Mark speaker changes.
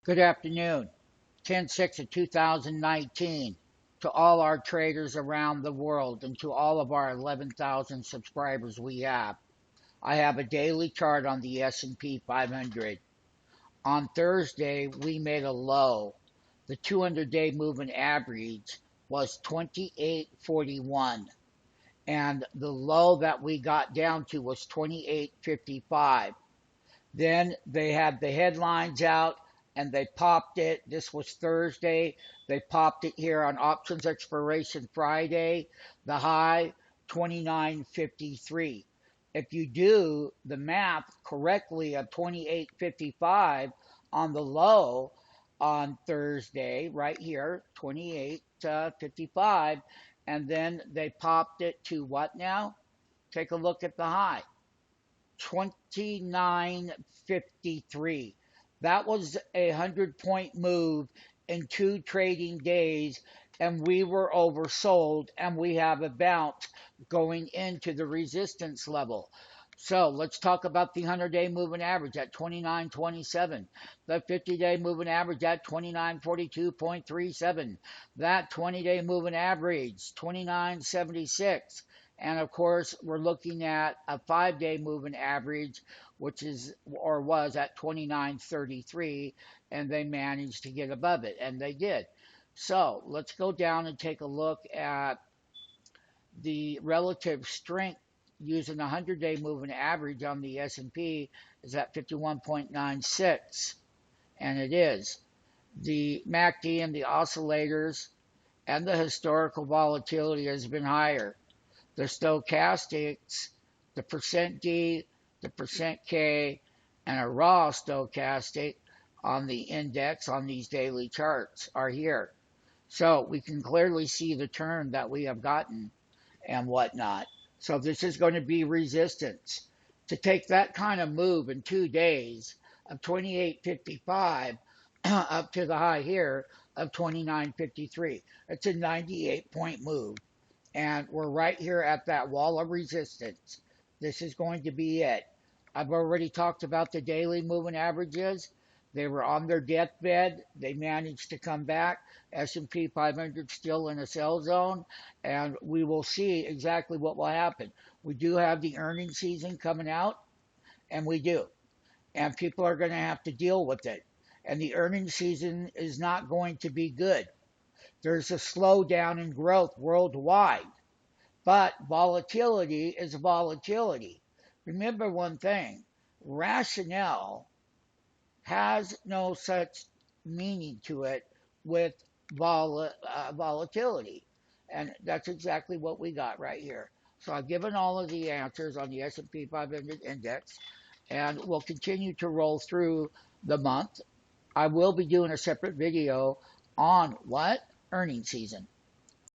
Speaker 1: Good afternoon, 10/6 of 2019, to all our traders around the world and to all of our 11,000 subscribers we have. I have a daily chart on the S&P 500. On Thursday, we made a low. The 200-day moving average was 28.41, and the low that we got down to was 28.55. Then they had the headlines out and they popped it. This was Thursday. They popped it here on options expiration Friday. The high 29.53. If you do the math correctly of 28.55 on the low on Thursday, right here, 28.55, and then they popped it to what now? Take a look at the high. 29.53. That was a 100-point move in 2 trading days, and we were oversold, and we have a bounce going into the resistance level. So let's talk about the 100-day moving average at 29.27. The 50-day moving average at 29.42.37. That 20-day moving average, 29.76. And of course, we're looking at a 5-day moving average, which is or was at 29.33, and they managed to get above it, and they did. So let's go down and take a look at the relative strength using the 100-day moving average on the S&P is at 51.96, and it is. The MACD and the oscillators and the historical volatility has been higher. The stochastics, the percent D, the percent K, and a raw stochastic on the index on these daily charts are here. So we can clearly see the turn that we have gotten and whatnot. So this is going to be resistance. To take that kind of move in 2 days of 28.55 up to the high here of 29.53, it's a 98-point move. And we're right here at that wall of resistance. This is going to be it. I've already talked about the daily moving averages. They were on their deathbed. They managed to come back. S&P 500 still in a sell zone, and we will see exactly what will happen. We do have the earnings season coming out, and we do. And people are going to have to deal with it. And the earnings season is not going to be good. There's a slowdown in growth worldwide, but volatility is volatility. Remember one thing, rationale has no such meaning to it with volatility, and that's exactly what we got right here. So I've given all of the answers on the S&P 500 index, and we'll continue to roll through the month. I will be doing a separate video on what? Earnings season.